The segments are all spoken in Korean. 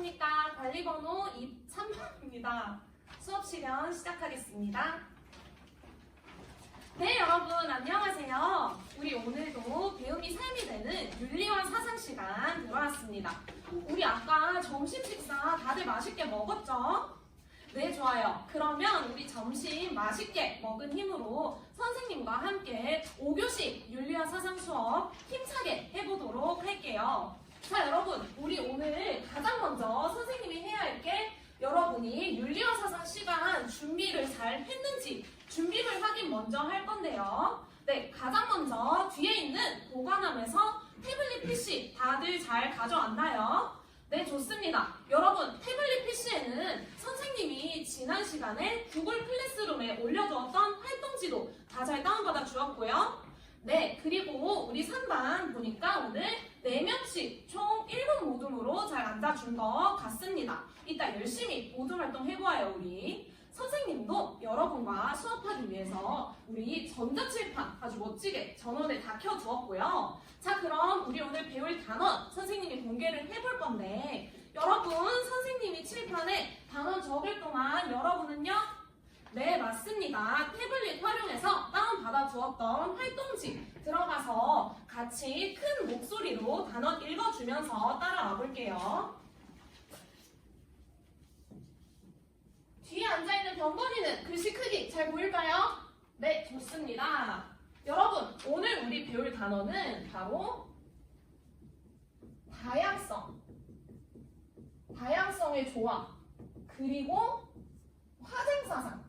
안녕하십니까. 관리번호 3번입니다. 수업 시간 시작하겠습니다. 네, 여러분 안녕하세요. 우리 오늘도 배움이 삶이 되는 윤리와 사상 시간 돌아왔습니다. 우리 아까 점심 식사 다들 맛있게 먹었죠? 네, 좋아요. 그러면 우리 점심 맛있게 먹은 힘으로 선생님과 함께 5교시 윤리와 사상 수업 힘차게 해보도록 할게요. 자, 여러분, 우리 오늘 가장 먼저 선생님이 해야 할 게 여러분이 윤리와 사상 시간 준비를 잘 했는지 준비물 확인 먼저 할 건데요. 네, 가장 먼저 뒤에 있는 보관함에서 태블릿 PC 다들 잘 가져왔나요? 네, 좋습니다. 여러분, 태블릿 PC에는 선생님이 지난 시간에 구글 클래스룸에 올려두었던 활동지도 다 잘 다운받아 주었고요. 네, 그리고 우리 3반 보니까 오늘 4명씩 총 1분 모둠으로 잘 앉아준 것 같습니다. 이따 열심히 모둠 활동 해보아요, 우리. 선생님도 여러분과 수업하기 위해서 우리 전자칠판 아주 멋지게 전원을 다 켜두었고요. 자, 그럼 우리 오늘 배울 단원 선생님이 공개를 해볼 건데 여러분, 선생님이 칠판에 단원 적을 동안 여러분은요? 네, 맞습니다. 태블릿 활용해서 다운받아 두었던 활동지 들어가서 같이 큰 목소리로 단원 읽어주면서 따라와 볼게요. 뒤에 앉아있는 병건이는 글씨 크기 잘 보일까요? 네, 좋습니다. 여러분, 오늘 우리 배울 단어는 바로 다양성의 조화, 그리고 화생사상.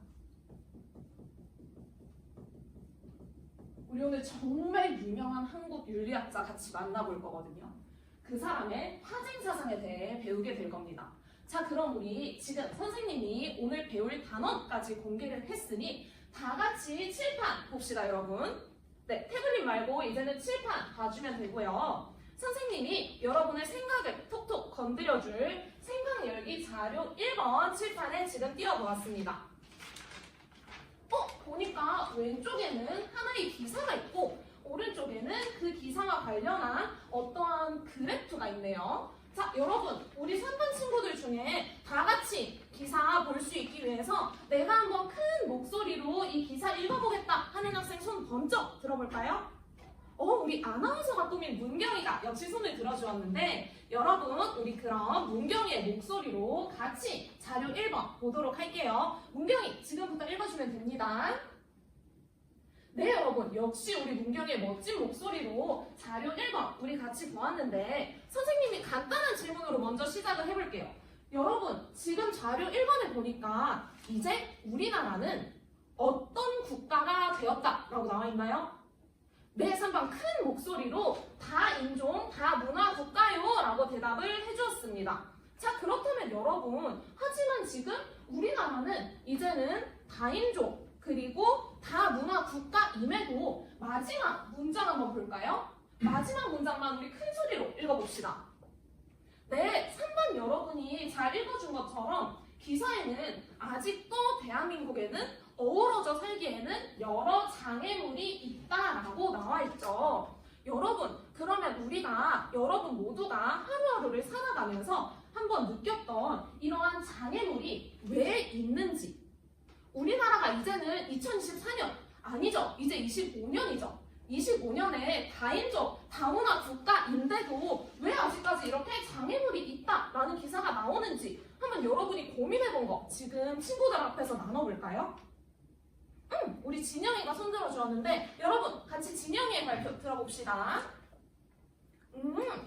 우리 오늘 정말 유명한 한국 윤리학자 같이 만나볼 거거든요. 그 사람의 화생사상에 대해 배우게 될 겁니다. 자, 그럼 우리 지금 선생님이 오늘 배울 단원까지 공개를 했으니 다 같이 칠판 봅시다, 여러분. 네, 태블릿 말고 이제는 칠판 봐주면 되고요. 선생님이 여러분의 생각을 톡톡 건드려줄 생각 열기 자료 1번 칠판에 지금 띄워놓았습니다. 보니까 왼쪽에는 하나의 기사가 있고 오른쪽에는 그 기사와 관련한 어떠한 그래프가 있네요. 자, 여러분, 우리 3반 친구들 중에 다 같이 기사 볼 수 있기 위해서 내가 한번 큰 목소리로 이 기사 읽어보겠다 하는 학생 손 번쩍 들어볼까요? 우리 아나운서가 꾸민 문경이가 역시 손을 들어주었는데 여러분, 우리 그럼 문경이의 목소리로 같이 자료 1번 보도록 할게요. 문경이 지금부터 읽어주면 됩니다. 네, 여러분, 역시 우리 문경이의 멋진 목소리로 자료 1번 우리 같이 보았는데 선생님이 간단한 질문으로 먼저 시작을 해볼게요. 여러분, 지금 자료 1번에 보니까 이제 우리나라는 어떤 국가가 되었다라고 나와 있나요? 네, 3번 큰 목소리로 다인종, 다문화 국가요 라고 대답을 해주었습니다. 자, 그렇다면 여러분, 하지만 지금 우리나라는 이제는 다인종 그리고 다문화 국가임에도 마지막 문장 한번 볼까요? 마지막 문장만 우리 큰 소리로 읽어봅시다. 네, 3번 여러분이 잘 읽어준 것처럼 기사에는 아직도 대한민국에는 어우러져 살기에는 여러 장애물이 있다라고 나와 있죠. 여러분, 그러면 우리가 여러분 모두가 하루하루를 살아가면서 한번 느꼈던 이러한 장애물이 왜 있는지, 우리나라가 이제는 2024년 아니죠, 이제 25년이죠. 25년에 다인종, 다문화 국가인데도 왜 아직까지 이렇게 장애물이 있다라는 기사가 나오는지 한번 여러분이 고민해본 거 지금 친구들 앞에서 나눠볼까요? 우리 진영이가 손 들어주었는데 여러분, 같이 진영이의 발표 들어봅시다.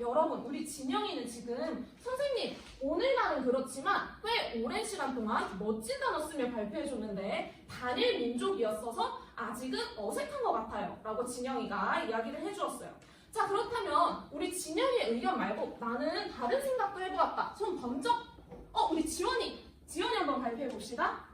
여러분, 우리 진영이는 지금 선생님 오늘날은 그렇지만 꽤 오랜 시간 동안 멋진 단어 쓰며 발표해줬는데 단일 민족이었어서 아직은 어색한 것 같아요 라고 진영이가 이야기를 해주었어요. 자, 그렇다면 우리 진영이의 의견 말고 나는 다른 생각도 해보았다. 손 번쩍. 우리 지원이 한번 발표해봅시다.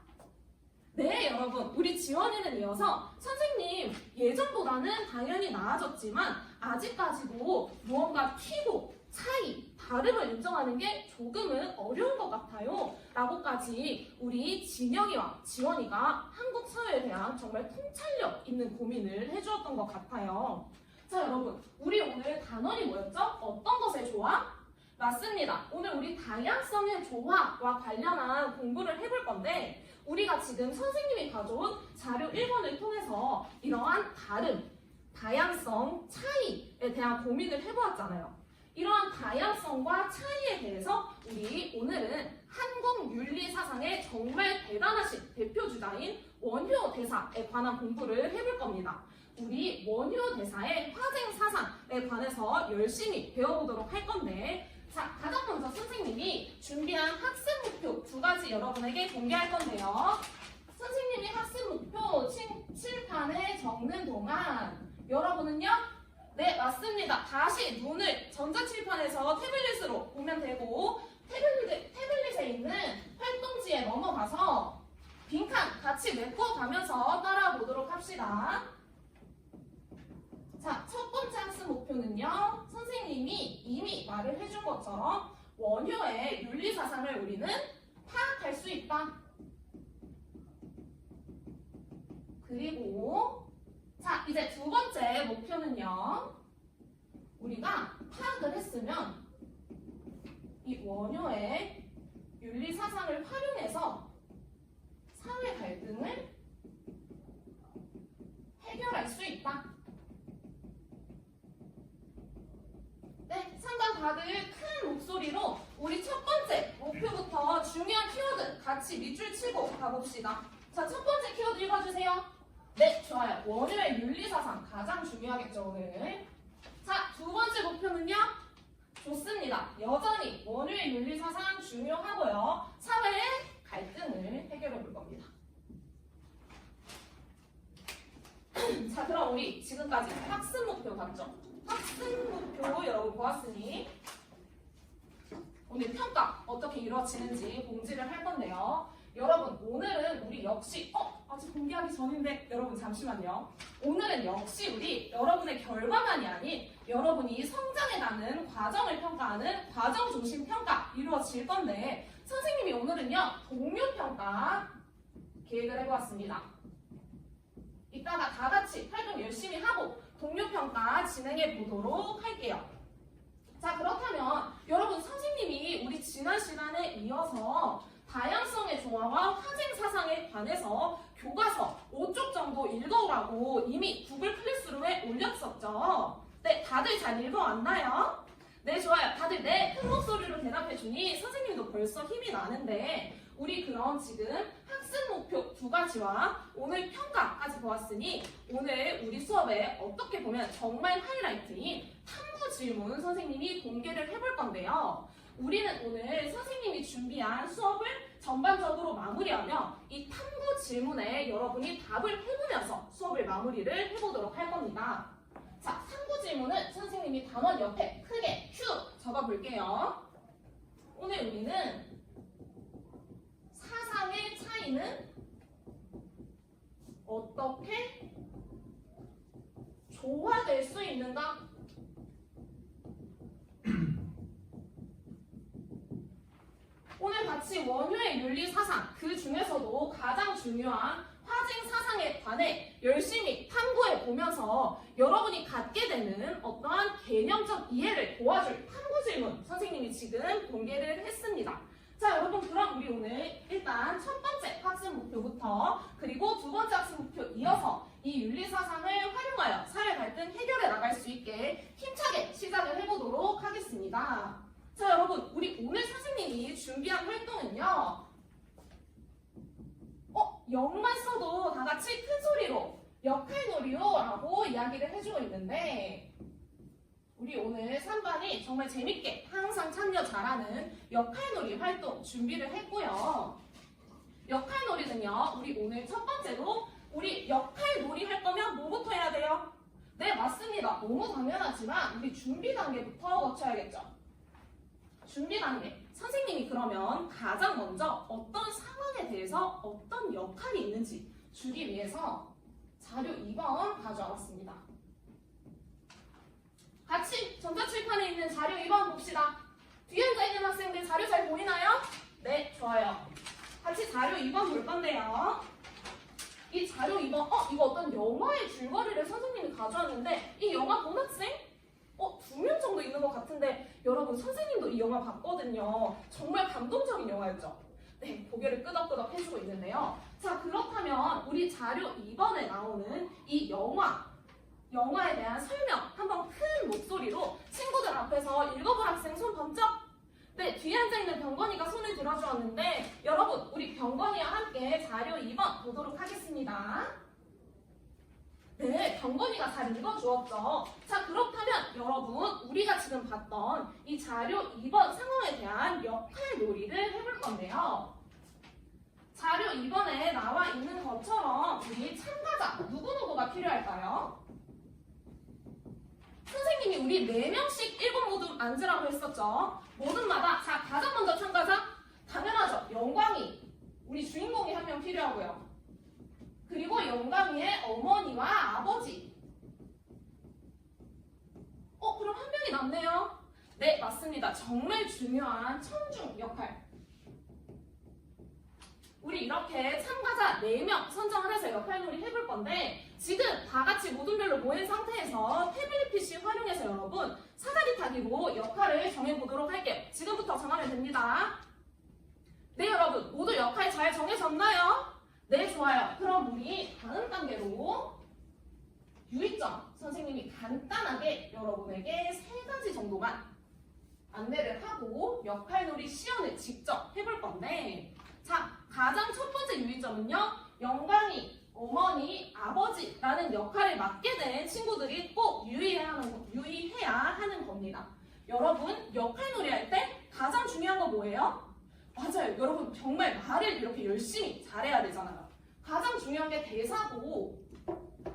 네, 여러분, 우리 지원이는 이어서 선생님 예전보다는 당연히 나아졌지만 아직까지도 무언가 튀고 차이, 다름을 인정하는 게 조금은 어려운 것 같아요 라고까지 우리 진영이와 지원이가 한국 사회에 대한 정말 통찰력 있는 고민을 해주었던 것 같아요. 자, 여러분, 우리 오늘 단원이 뭐였죠? 어떤 것의 조화? 맞습니다. 오늘 우리 다양성의 조화와 관련한 공부를 해볼 건데 우리가 지금 선생님이 가져온 자료 1번을 통해서 이러한 다름, 다양성, 차이에 대한 고민을 해보았잖아요. 이러한 다양성과 차이에 대해서 우리 오늘은 한국 윤리 사상의 정말 대단하신 대표주자인 원효 대사에 관한 공부를 해볼 겁니다. 우리 원효 대사의 화쟁 사상에 관해서 열심히 배워보도록 할 건데 자, 가장 먼저 선생님이 준비한 학습 목표 2가지 여러분에게 공개할 건데요. 선생님이 학습 목표 칠판에 적는 동안 여러분은요? 네, 맞습니다. 다시 눈을 전자칠판에서 태블릿으로 보면 되고 태블릿에 있는 활동지에 넘어가서 빈칸 같이 메꿔가면서 따라와 보도록 합시다. 자, 첫 번째 학습 목표는요. 선생님이 이미 말을 해준 것처럼 원효의 윤리사상을 우리는 파악할 수 있다. 그리고 자, 이제 두 번째 목표는요. 우리가 파악을 했으면 이 원효의 윤리사상을 활용해서 사회 갈등을 해결할 수 있다. 네, 3번 다들 큰 목소리로 우리 첫 번째 목표부터 중요한 키워드 같이 밑줄 치고 가봅시다. 자, 첫 번째 키워드 읽어주세요. 네, 좋아요. 원효의 윤리사상 가장 중요하겠죠, 오늘. 자, 두 번째 목표는요? 좋습니다. 여전히 원효의 윤리사상 중요하고요. 사회의 갈등을 해결해 볼 겁니다. 자, 그럼 우리 지금까지 학습 목표 봤죠? 학습 목표 여러분 보았으니 오늘 평가 어떻게 이루어지는지 공지를 할 건데요. 여러분 오늘은 우리 역시 아직 공개하기 전인데 여러분 잠시만요. 오늘은 역시 우리 여러분의 결과만이 아닌 여러분이 성장해가는 과정을 평가하는 과정 중심 평가 이루어질 건데 선생님이 오늘은요 동료 평가 계획을 해보았습니다. 이따가 다 같이 활동 열심히 하고 동료 평가 진행해 보도록 할게요. 자, 그렇다면 여러분 선생님이 우리 지난 시간에 이어서 다양성의 조화와 화쟁 사상에 관해서 교과서 5쪽 정도 읽어오라고 이미 구글 클래스룸에 올렸었죠. 네, 다들 잘 읽어왔나요? 네, 좋아요. 다들 네, 큰 목소리로 대답해주니 선생님도 벌써 힘이 나는데 우리 그럼 지금 학습 목표 2가지와 오늘 평가까지 보았으니 오늘 우리 수업에 어떻게 보면 정말 하이라이트인 탐구 질문 선생님이 공개를 해볼 건데요. 우리는 오늘 선생님이 준비한 수업을 전반적으로 마무리하며 이 탐구 질문에 여러분이 답을 해보면서 수업을 마무리를 해보도록 할 겁니다. 자, 탐구 질문은 선생님이 단원 옆에 크게 큐 적어볼게요. 오늘 우리는 사상의 차이는 어떻게 조화될 수 있는가? 오늘 같이 원효의 윤리사상 그 중에서도 가장 중요한 화쟁 사상에 관해 열심히 탐구해 보면서 여러분이 갖게 되는 어떠한 개념적 이해를 도와줄 탐구 질문 선생님이 지금 공개를 했습니다. 자, 여러분 그럼 우리 오늘 일단 첫 번째 학습 목표부터 그리고 두 번째 학습 목표 이어서 이 윤리사상을 활용하여 사회 갈등 해결해 나갈 수 있게 힘차게 시작을 해보도록 하겠습니다. 자, 여러분 우리 오늘 선생님이 준비한 활동은요. 영만 써도 다 같이 큰 소리로 역할놀이요 라고 이야기를 해주고 있는데 우리 오늘 3반이 정말 재밌게 항상 참여 잘하는 역할놀이 활동 준비를 했고요. 역할놀이는요. 우리 오늘 첫 번째로 우리 역할놀이 할 거면 뭐부터 해야 돼요? 네, 맞습니다. 너무 당연하지만 우리 준비 단계부터 거쳐야겠죠. 준비 단계. 선생님이 그러면 가장 먼저 어떤 상황에 대해서 어떤 역할이 있는지 주기 위해서 자료 2번 가져와 봤습니다. 같이 전자칠판에 있는 자료 2번 봅시다. 뒤에 앉아 있는 학생들 자료 잘 보이나요? 네, 좋아요. 같이 자료 2번 볼 건데요. 이 자료 2번, 이거 어떤 영화의 줄거리를 선생님이 가져왔는데 이 영화 본 학생? 9명 정도 있는 것 같은데 여러분 선생님도 이 영화 봤거든요. 정말 감동적인 영화였죠. 네, 고개를 끄덕끄덕 해주고 있는데요. 자, 그렇다면 우리 자료 2번에 나오는 이 영화에 대한 설명 한번 큰 목소리로 친구들 앞에서 읽어볼 학생 손 번쩍. 네, 뒤에 앉아있는 병건이가 손을 들어주었는데 여러분 우리 병건이와 함께 자료 2번 보도록 하겠습니다. 네, 병건이가 잘 읽어주었죠. 자, 그렇다면 여러분 우리가 지금 봤던 이 자료 2번 상황에 대한 역할 놀이를 해볼 건데요. 자료 2번에 나와 있는 것처럼 우리 참가자 누구누구가 필요할까요? 선생님이 우리 4명씩 1번 모둠 앉으라고 했었죠. 모둠마다 자, 가장 먼저 참가자 당연하죠. 영광이 우리 주인공이 한 명 필요하고요. 그리고 영광이의 어머니와 아버지. 그럼 한 명이 남네요. 네, 맞습니다. 정말 중요한 청중 역할. 우리 이렇게 참가자 4명 선정을 해서 역할놀이 해볼 건데 지금 다 같이 모둠별로 모인 상태에서 태블릿 PC 활용해서 여러분 사다리 타기로 역할을 정해보도록 할게요. 지금부터 정하면 됩니다. 네, 여러분 모두 역할 잘 정해졌나요? 네, 좋아요. 그럼 우리 다음 단계로 유의점 선생님이 간단하게 여러분에게 3가지 정도만 안내를 하고 역할놀이 시연을 직접 해볼 건데 자, 가장 첫 번째 유의점은요. 영광이, 어머니, 아버지라는 역할을 맡게 된 친구들이 꼭 유의해야 하는 겁니다. 여러분 역할놀이 할 때 가장 중요한 건 뭐예요? 맞아요. 여러분 정말 말을 이렇게 열심히 잘해야 되잖아요. 가장 중요한 게 대사고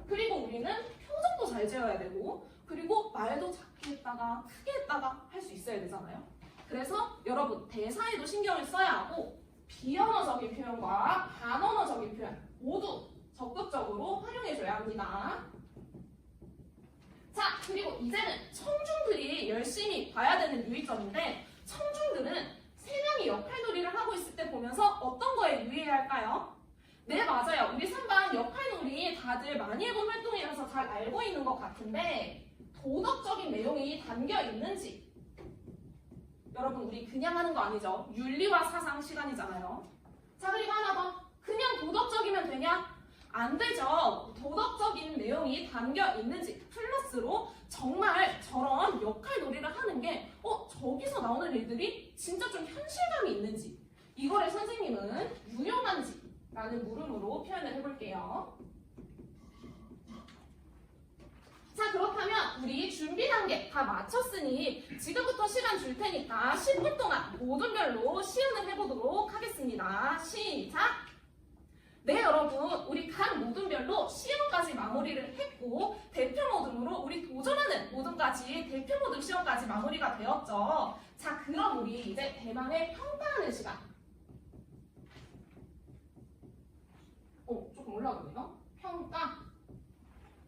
그리고 우리는 표정도 잘 지어야 되고 그리고 말도 작게 했다가 크게 했다가 할 수 있어야 되잖아요. 그래서 여러분 대사에도 신경을 써야 하고 비언어적인 표현과 반언어적인 표현 모두 적극적으로 활용해줘야 합니다. 자, 그리고 이제는 청중들이 열심히 봐야 되는 유의점인데 청중들은 3명이 역할놀이를 하고 있을 때 보면서 어떤 거에 유의해야 할까요? 네, 맞아요. 우리 3반 역할놀이 다들 많이 해본 활동이라서 잘 알고 있는 것 같은데 도덕적인 내용이 담겨 있는지 여러분 우리 그냥 하는 거 아니죠? 윤리와 사상 시간이잖아요. 자, 그리고 하나 더. 그냥 도덕적이면 되냐? 안 되죠. 도덕적인 내용이 담겨 있는지 플러스로 정말 저런 역할놀이를 하는 게 저기서 나오는 일들이 진짜 좀 현실감이 있는지 이거를 선생님은 유용한지 라는 물음으로 표현을 해볼게요. 자, 그렇다면 우리 준비 단계 다 마쳤으니 지금부터 시간 줄 테니까 10분 동안 모둠별로 시연을 해보도록 하겠습니다. 시작! 네, 여러분 우리 각 모둠별로 시연까지 마무리를 했고 대표 모둠으로 우리 도전하는 모둠까지 대표 모둠 시연까지 마무리가 되었죠. 자, 그럼 우리 이제 대망의 평가하는 시간. 조금 올라가네요. 평가.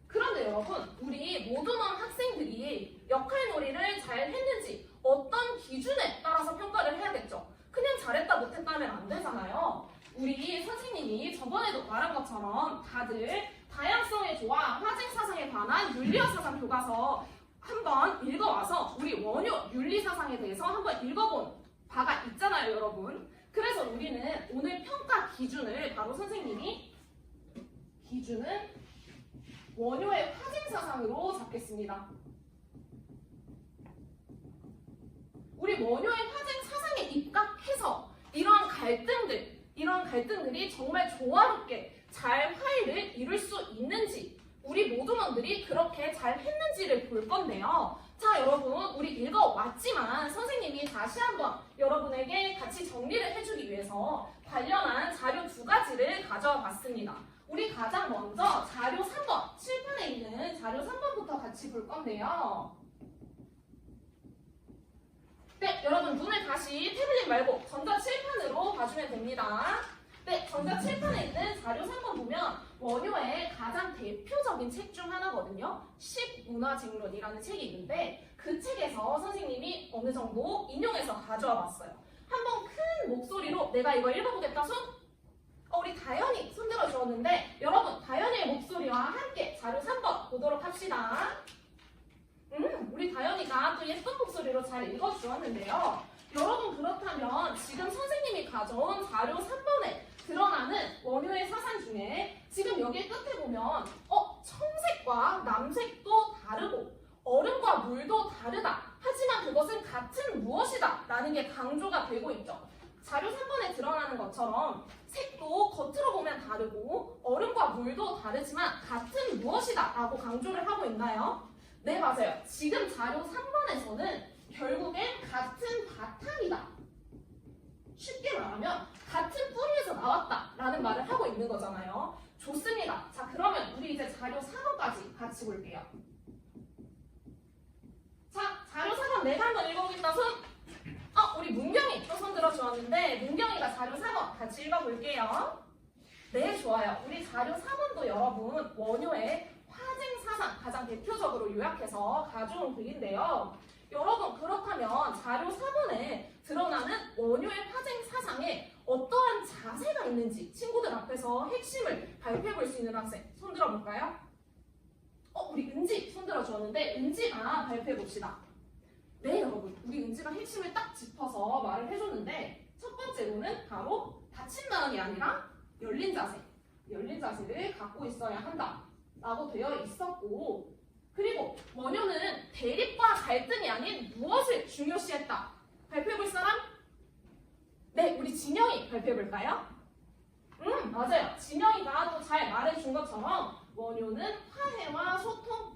그런데 여러분 우리 모둠원 학생들이 역할놀이를 잘 했는지 어떤 기준에 따라서 평가를 해야겠죠. 그냥 잘했다 못했다 하면 안 되잖아요. 우리 선생님이 저번에도 말한 것처럼 다들 다양성의 조화, 화쟁사상에 관한 윤리학사상 교과서 한번 읽어와서 우리 원효 윤리사상에 대해서 한번 읽어본 바가 있잖아요, 여러분. 그래서 우리는 오늘 평가 기준을 바로 선생님이 기준은 원효의 화쟁사상으로 잡겠습니다. 우리 원효의 화쟁사상에 입각해서 이러한 갈등들이 정말 조화롭게 잘 화해를 이룰 수 있는지 우리 모둠원들이 그렇게 잘 했는지를 볼 건데요. 자, 여러분 우리 읽어왔지만 선생님이 다시 한번 여러분에게 같이 정리를 해주기 위해서 관련한 자료 2가지를 가져와 봤습니다. 우리 가장 먼저 자료 3번, 칠판에 있는 자료 3번부터 같이 볼 건데요. 네, 여러분 눈을 다시 태블릿 말고 전자칠판으로 봐주면 됩니다. 네, 전자칠판에 있는 자료 3번 보면 원효의 가장 대표적인 책 중 하나거든요. 10문화쟁론이라는 책이 있는데 그 책에서 선생님이 어느 정도 인용해서 가져와 봤어요. 한번 큰 목소리로 내가 이거 읽어보겠다 손? 우리 다현이 손들어 주었는데 여러분 다현이의 목소리와 함께 자료 3번 보도록 합시다. 우리 다현이가 또 예쁜 목소리로 잘 읽어주었는데요. 여러분 그렇다면 지금 선생님이 가져온 자료 3번에 드러나는 원효의 사상 중에 지금 여기 끝에 보면 청색과 남색도 다르고 얼음과 물도 다르다. 하지만 그것은 같은 무엇이다 라는 게 강조가 되고 있죠. 자료 3번에 드러나는 것처럼 색도 겉으로 보면 다르고 얼음과 물도 다르지만 같은 무엇이다 라고 강조를 하고 있나요? 네, 맞아요. 지금 자료 3번에서는 결국엔 같은 바탕이다. 쉽게 말하면 같은 뿌리에서 나왔다 라는 말을 하고 있는 거잖아요. 좋습니다. 자, 그러면 우리 이제 자료 4번까지 같이 볼게요. 자, 자료 4번 내가 한번 읽어보겠다 손. 우리 문경이 또 손 들어주었는데 문경이가 자료 4번 같이 읽어볼게요. 네, 좋아요. 우리 자료 4번도 여러분 원효의 화쟁 사상 가장 대표적으로 요약해서 가져온 글인데요. 여러분 그렇다면 자료 4번에 드러나는 원효의 화쟁 사상에 어떠한 자세가 있는지 친구들 앞에서 핵심을 발표해 볼 수 있는 학생 손 들어볼까요? 우리 은지 손 들어주었는데 은지가 발표해 봅시다. 네, 여러분 우리 은지가 핵심을 딱 짚어서 말을 해줬는데 첫 번째로는 바로 닫힌 마음이 아니라 열린 자세를 갖고 있어야 한다 라고 되어 있었고, 그리고 원효는 대립과 갈등이 아닌 무엇을 중요시했다. 발표해볼 사람? 네, 우리 진영이 발표해볼까요? 맞아요. 진영이가 또 잘 말해준 것처럼 원효는 화해와 소통.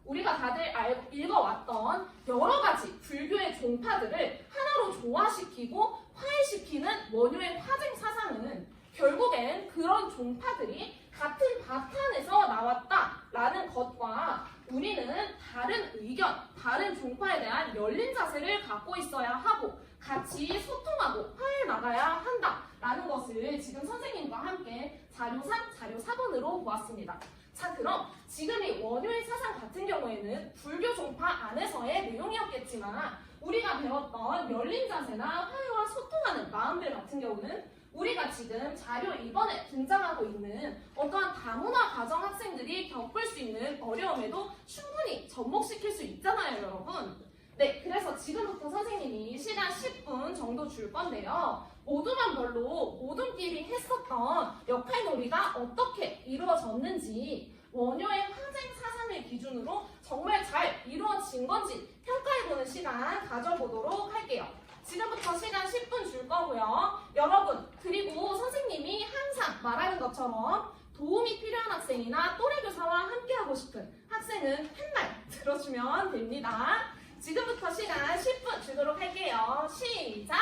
우리가 다들 읽어왔던 여러 가지 불교의 종파들을 하나로 조화시키고 화해시키는 원효의 화쟁 사상은 결국엔 그런 종파들이 같은 바탕에서 나왔다라는 것과 우리는 다른 의견, 다른 종파에 대한 열린 자세를 갖고 있어야 하고 같이 소통하고 화해해 나가야 한다라는 것을 지금 선생님과 함께 자료 3, 자료 4번으로 보았습니다. 자, 그럼 지금 이 원효의 사상 같은 경우에는 불교 종파 안에서의 내용이었겠지만 우리가 배웠던 열린 자세나 화해와 소통하는 마음들 같은 경우는 우리가 지금 자료 2번에 등장하고 있는 어떠한 다문화 가정 학생들이 겪을 수 있는 어려움에도 충분히 접목시킬 수 있잖아요, 여러분. 네, 그래서 지금부터 선생님이 시간 10분 정도 줄 건데요. 모두만 별로 모둠끼리 했었던 역할놀이가 어떻게 이루어졌는지 원효의 화쟁 사상을 기준으로 정말 잘 이루어진 건지 평가해보는 시간 가져보도록 할게요. 지금부터 시간 10분 줄 거고요. 여러분, 그리고 선생님이 항상 말하는 것처럼 도움이 필요한 학생이나 또래 교사와 함께하고 싶은 학생은 펜날 들어주면 됩니다. 지금부터 시간 10분 주도록 할게요. 시작!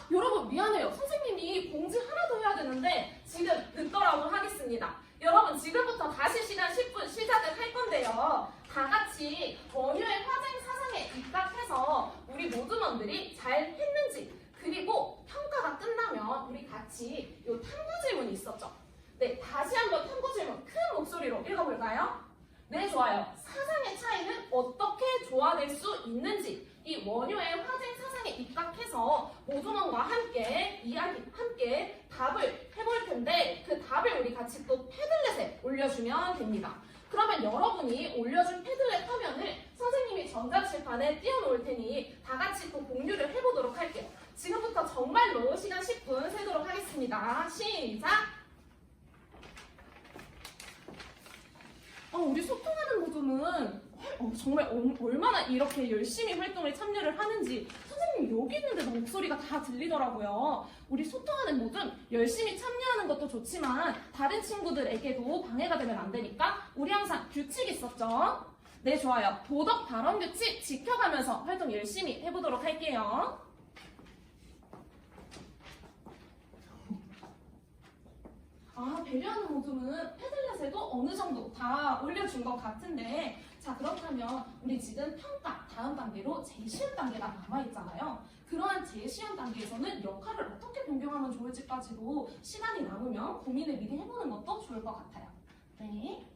여러분 미안해요. 선생님이 공지 하나 더 해야 되는데 지금 늦더라고 하겠습니다. 여러분 지금부터 다시 시간 10분 시작을 할 건데요. 다 같이 원효의 화쟁 사상에 입각해서 우리 모두먼들이 잘 했는지, 그리고 평가가 끝나면 우리 같이 요 탐구 질문이 있었죠. 네, 다시 한번 탐구 질문 큰 목소리로 읽어볼까요? 네, 좋아요. 사상의 차이는 어떻게 조화될 수 있는지 이 원효의 화쟁 사상에 입각해서 모두먼과 함께 함께 답을 해볼 텐데 그 답을 우리 같이 또 패들렛에 올려주면 됩니다. 그러면 여러분이 올려준 패들렛 화면을 선생님이 전자칠판에 띄워놓을 테니 다 같이 또 공유를 해보도록 할게요. 지금부터 정말로 시간 10분 세도록 하겠습니다. 시작! 우리 소통하는 모둠은 정말 얼마나 이렇게 열심히 활동에 참여를 하는지 선생님 여기 있는데도 목소리가 다 들리더라고요. 우리 소통하는 모둠 열심히 참여하는 것도 좋지만 다른 친구들에게도 방해가 되면 안 되니까 우리 항상 규칙 있었죠? 네, 좋아요. 도덕 발언 규칙 지켜가면서 활동 열심히 해보도록 할게요. 배려하는 모둠은 패들렛에도 어느 정도 다 올려준 것 같은데, 자, 그렇다면 우리 지금 평가 다음 단계로 재시험 단계가 남아있잖아요. 그러한 재시험 단계에서는 역할을 어떻게 변경하면 좋을지까지도 시간이 남으면 고민을 미리 해보는 것도 좋을 것 같아요. 네.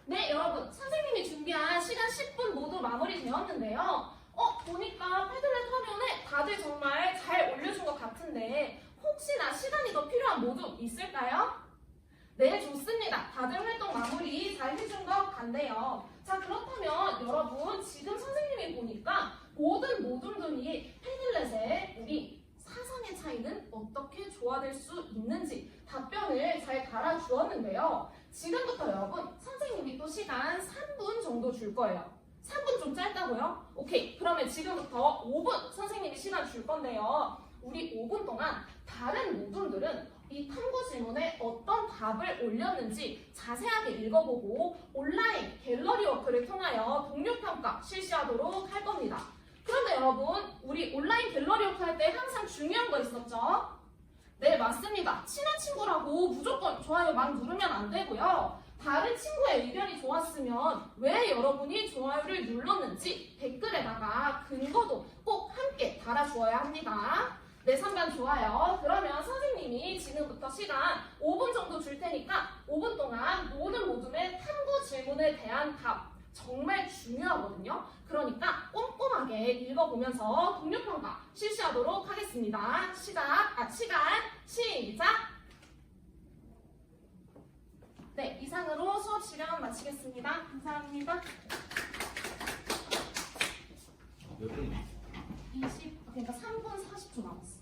네, 여러분. 선생님이 준비한 시간 10분 모두 마무리되었는데요. 보니까 패들렛 화면에 다들 정말 잘 올려준 것 같은데 혹시나 시간이 더 필요한 모두 있을까요? 네, 좋습니다. 다들 활동 마무리 잘 해준 것 같네요. 자, 그렇다면 여러분 지금 선생님이 보니까 모든 모둠들이 페닐렛에 우리 사상의 차이는 어떻게 조화될 수 있는지 답변을 잘 달아주었는데요. 지금부터 여러분 선생님이 또 시간 3분 정도 줄 거예요. 3분 좀 짧다고요? 오케이, 그러면 지금부터 5분 선생님이 시간 줄 건데요. 우리 5분 동안 다른 모둠들은 이 탐구 질문에 어떤 답을 올렸는지 자세하게 읽어보고 온라인 갤러리 워크를 통하여 동료평가 실시하도록 할 겁니다. 그런데 여러분, 우리 온라인 갤러리 워크 할 때 항상 중요한 거 있었죠? 네, 맞습니다. 친한 친구라고 무조건 좋아요 막 누르면 안 되고요. 다른 친구의 의견이 좋았으면 왜 여러분이 좋아요를 눌렀는지 댓글에다가 근거도 꼭 함께 달아주어야 합니다. 네, 3번 좋아요. 그러면 선생님이 지금부터 시간 5분 정도 줄 테니까 5분 동안 모든 모둠의 탐구 질문에 대한 답 정말 중요하거든요. 그러니까 꼼꼼하게 읽어보면서 동료평가 실시하도록 하겠습니다. 시간 시작! 네, 이상으로 수업 시간 마치겠습니다. 감사합니다. 몇 분? 그러니까 3분 40초 남았어.